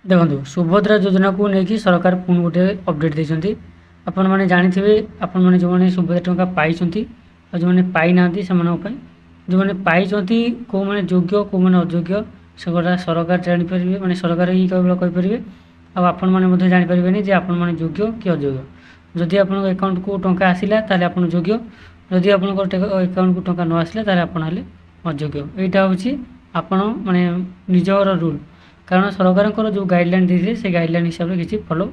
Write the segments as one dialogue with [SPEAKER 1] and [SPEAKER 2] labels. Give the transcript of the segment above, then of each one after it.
[SPEAKER 1] ଦେଖନ୍ତୁ ସୁଭଦ୍ରା ଯୋଜନାକୁ ନେଇକି ସରକାର ପୁଣି ଗୋଟେ ଅପଡେଟ୍ ଦେଇଛନ୍ତି। ଆପଣମାନେ ଜାଣିଥିବେ, ଆପଣମାନେ ଯେଉଁମାନେ ସୁଭଦ୍ରା ଟଙ୍କା ପାଇଛନ୍ତି ଆଉ ଯେଉଁମାନେ ପାଇନାହାନ୍ତି ସେମାନଙ୍କ ପାଇଁ, ଯେଉଁମାନେ ପାଇଛନ୍ତି କେଉଁମାନେ ଯୋଗ୍ୟ କେଉଁମାନେ ଅଯୋଗ୍ୟ ସେଗୁଡ଼ା ସରକାର ଜାଣିପାରିବେ, ମାନେ ସରକାର ହିଁ କେବଳ କହିପାରିବେ। ଆଉ ଆପଣମାନେ ମଧ୍ୟ ଜାଣିପାରିବେନି ଯେ ଆପଣମାନେ ଯୋଗ୍ୟ କି ଅଯୋଗ୍ୟ। ଯଦି ଆପଣଙ୍କ ଆକାଉଣ୍ଟକୁ ଟଙ୍କା ଆସିଲା ତାହେଲେ ଆପଣ ଯୋଗ୍ୟ, ଯଦି ଆପଣଙ୍କର ଆକାଉଣ୍ଟକୁ ଟଙ୍କା ନ ଆସିଲା ତାହେଲେ ଆପଣ ହେଲେ ଅଯୋଗ୍ୟ। ଏଇଟା ହେଉଛି ଆପଣ ମାନେ ନିଜର ରୁଲ୍। କାରଣ ସରକାରଙ୍କର ଯେଉଁ ଗାଇଡ଼ଲାଇନ୍ ଦେଇଥିଲେ ସେ ଗାଇଡ଼ଲାଇନ୍ ହିସାବରେ କିଛି ଫଲୋ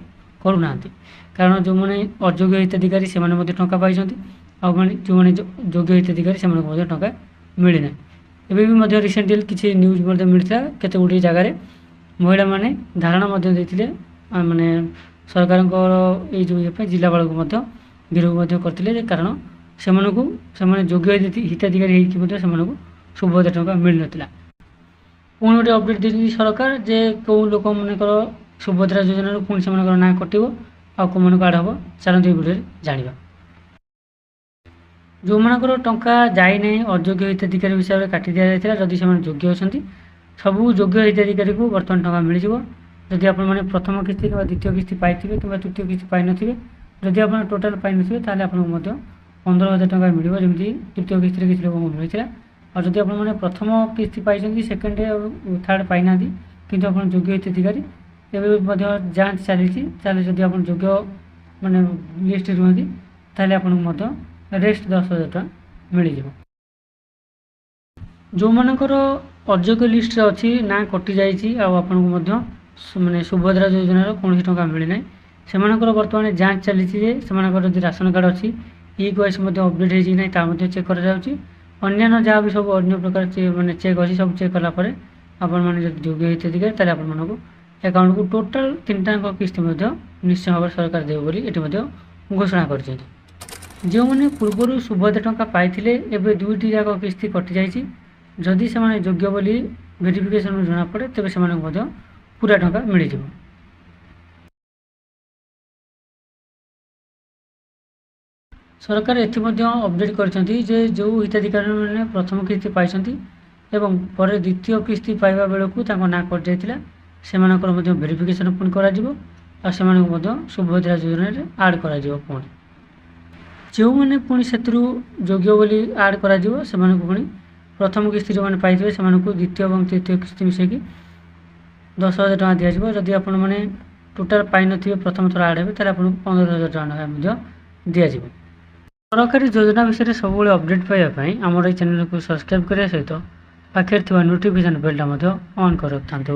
[SPEAKER 1] କରୁନାହାନ୍ତି। କାରଣ ଯେଉଁମାନେ ଅଯୋଗ୍ୟ ହିତାଧିକାରୀ ସେମାନେ ମଧ୍ୟ ଟଙ୍କା ପାଇଛନ୍ତି, ଆଉ ଯେଉଁମାନେ ଯୋଗ୍ୟ ହିତାଧିକାରୀ ସେମାନଙ୍କୁ ମଧ୍ୟ ଟଙ୍କା ମିଳିନାହିଁ। ଏବେ ବି ମଧ୍ୟ ରିସେଣ୍ଟଲି କିଛି ନ୍ୟୁଜ୍ ମଧ୍ୟ ମିଳିଥିଲା, କେତେ ଗୁଡ଼ିଏ ଜାଗାରେ ମହିଳାମାନେ ଧାରଣା ମଧ୍ୟ ଦେଇଥିଲେ, ମାନେ ସରକାରଙ୍କର ଏଇ ଯେଉଁ ଇଏ ପାଇଁ ଜିଲ୍ଲାପାଳକୁ ମଧ୍ୟ ବିରୋଧ ମଧ୍ୟ କରିଥିଲେ ଯେ କାରଣ ସେମାନେ ଯୋଗ୍ୟ ହିତାଧିକାରୀ ହେଇକି ମଧ୍ୟ ସେମାନଙ୍କୁ ସୁଭଦ୍ରା ଟଙ୍କା ମିଳିନଥିଲା। ପୁଣି ଗୋଟେ ଅପଡେଟ୍ ଦେଇଛନ୍ତି ସରକାର ଯେ କେଉଁ ଲୋକମାନଙ୍କର ସୁଭଦ୍ରା ଯୋଜନାରୁ ପୁଣି ସେମାନଙ୍କର ନାଁ କଟିବ ଆଉ କେଉଁମାନଙ୍କୁ ଆଡ଼୍ ହେବ। ଚାଲନ୍ତୁ ଏହି ଭିଡ଼ିଓରେ ଜାଣିବା। ଯେଉଁମାନଙ୍କର ଟଙ୍କା ଯାଇନାହିଁ ଅଯୋଗ୍ୟ ହିତାଧିକାରୀ ହିସାବରେ କାଟି ଦିଆଯାଇଥିଲା, ଯଦି ସେମାନେ ଯୋଗ୍ୟ ଅଛନ୍ତି ସବୁ ଯୋଗ୍ୟ ହିତାଧିକାରୀକୁ ବର୍ତ୍ତମାନ ଟଙ୍କା ମିଳିଯିବ। ଯଦି ଆପଣମାନେ ପ୍ରଥମ କିସ୍ତି କିମ୍ବା ଦ୍ୱିତୀୟ କିସ୍ତି ପାଇଥିବେ କିମ୍ବା ତୃତୀୟ କିସ୍ତି ପାଇନଥିବେ, ଯଦି ଆପଣ ଟୋଟାଲ୍ ପାଇନଥିବେ ତାହେଲେ ଆପଣଙ୍କୁ ମଧ୍ୟ 15,000 ଟଙ୍କା ମିଳିବ, ଯେମିତି ତୃତୀୟ କିସ୍ତିରେ କିଛି ଲୋକଙ୍କୁ ମିଳିଥିଲା। ଆଉ ଯଦି ଆପଣମାନେ ପ୍ରଥମ କିସ୍ତି ପାଇଛନ୍ତି, ସେକେଣ୍ଡ ଆଉ ଥାର୍ଡ଼ ପାଇନାହାନ୍ତି କିନ୍ତୁ ଆପଣ ଯୋଗ୍ୟ ହିତାଧିକାରୀ, ଏବେ ମଧ୍ୟ ଯାଞ୍ଚ ଚାଲିଛି, ତାହେଲେ ଯଦି ଆପଣ ଯୋଗ୍ୟ ମାନେ ଲିଷ୍ଟରେ ରୁହନ୍ତି ତାହେଲେ ଆପଣଙ୍କୁ ମଧ୍ୟ ରେଷ୍ଟ 10,000 ଟଙ୍କା ମିଳିଯିବ। ଯେଉଁମାନଙ୍କର ଅଯୋଗ୍ୟ ଲିଷ୍ଟରେ ଅଛି ନାଁ କଟିଯାଇଛି ଆଉ ଆପଣଙ୍କୁ ମଧ୍ୟ ମାନେ ସୁଭଦ୍ରା ଯୋଜନାର କୌଣସି ଟଙ୍କା ମିଳିନାହିଁ, ସେମାନଙ୍କର ବର୍ତ୍ତମାନ ଯାଞ୍ଚ ଚାଲିଛି ଯେ ସେମାନଙ୍କର ଯଦି ରାସନ କାର୍ଡ଼ ଅଛି E-KYC ମଧ୍ୟ ଅପଡେଟ୍ ହେଇଛି କି ନାହିଁ ତାହା ମଧ୍ୟ ଚେକ୍ କରାଯାଉଛି। ଅନ୍ୟାନ୍ୟ ଯାହା ବି ସବୁ ଅନ୍ୟ ପ୍ରକାର ମାନେ ଚେକ୍ ଅଛି ସବୁ ଚେକ୍ କଲା ପରେ ଆପଣମାନେ ଯଦି ଯୋଗ୍ୟ ହିତାଧିକାରୀ ତାହେଲେ ଆପଣମାନଙ୍କୁ ଆକାଉଣ୍ଟକୁ ଟୋଟାଲ୍ 3ଟାଙ୍କ କିସ୍ତି ମଧ୍ୟ ନିଶ୍ଚୟ ଭାବରେ ସରକାର ଦେବେ ବୋଲି ଏଠି ମଧ୍ୟ ଘୋଷଣା କରିଛନ୍ତି। ଯେଉଁମାନେ ପୂର୍ବରୁ ସୁଭଦ୍ରା ଟଙ୍କା ପାଇଥିଲେ ଏବେ 2ଟି ଯାକ କିସ୍ତି କଟିଯାଇଛି, ଯଦି ସେମାନେ ଯୋଗ୍ୟ ବୋଲି ଭେରିଫିକେସନରୁ ଜଣାପଡ଼େ ତେବେ ସେମାନଙ୍କୁ ମଧ୍ୟ ପୁରା ଟଙ୍କା ମିଳିଯିବ। ସରକାର ଏଥି ମଧ୍ୟ ଅପଡେଟ୍ କରିଛନ୍ତି ଯେ ଯେଉଁ ହିତାଧିକାରୀମାନେ ପ୍ରଥମ କିସ୍ତି ପାଇଛନ୍ତି ଏବଂ ପରେ ଦ୍ୱିତୀୟ କିସ୍ତି ପାଇବା ବେଳକୁ ତାଙ୍କ ନାଁ କଟିଯାଇଥିଲା ସେମାନଙ୍କର ମଧ୍ୟ ଭେରିଫିକେସନ୍ ପୁଣି କରାଯିବ ଆଉ ସେମାନଙ୍କୁ ମଧ୍ୟ ସୁଭଦ୍ରା ଯୋଜନାରେ ଆଡ଼୍ କରାଯିବ। ପୁଣି ଯେଉଁମାନେ ପୁଣି ସେଥିରୁ ଯୋଗ୍ୟ ବୋଲି ଆଡ଼୍ କରାଯିବ ସେମାନଙ୍କୁ ପୁଣି ପ୍ରଥମ କିସ୍ତି ଯେଉଁମାନେ ପାଇଥିବେ ସେମାନଙ୍କୁ ଦ୍ୱିତୀୟ ଏବଂ ତୃତୀୟ କିସ୍ତି ମିଶାଇକି 10,000 ଟଙ୍କା ଦିଆଯିବ। ଯଦି ଆପଣମାନେ ଟୋଟାଲ୍ ପାଇନଥିବେ ପ୍ରଥମ ଥର ଆଡ଼୍ ହେବେ ତାହେଲେ ଆପଣଙ୍କୁ 15,000 ଟଙ୍କା ମଧ୍ୟ ଦିଆଯିବ। ସରକାରୀ ଯୋଜନା ବିଷୟରେ ସବୁବେଳେ ଅପଡେଟ୍ ପାଇବା ପାଇଁ ଆମର ଏହି ଚ୍ୟାନେଲକୁ ସବସ୍କ୍ରାଇବ୍ କରିବା ସହିତ ପାଖରେ ଥିବା ନୋଟିଫିକେସନ୍ ବେଲ୍ଟା ମଧ୍ୟ ଅନ୍ କରି ରଖିଥାନ୍ତୁ।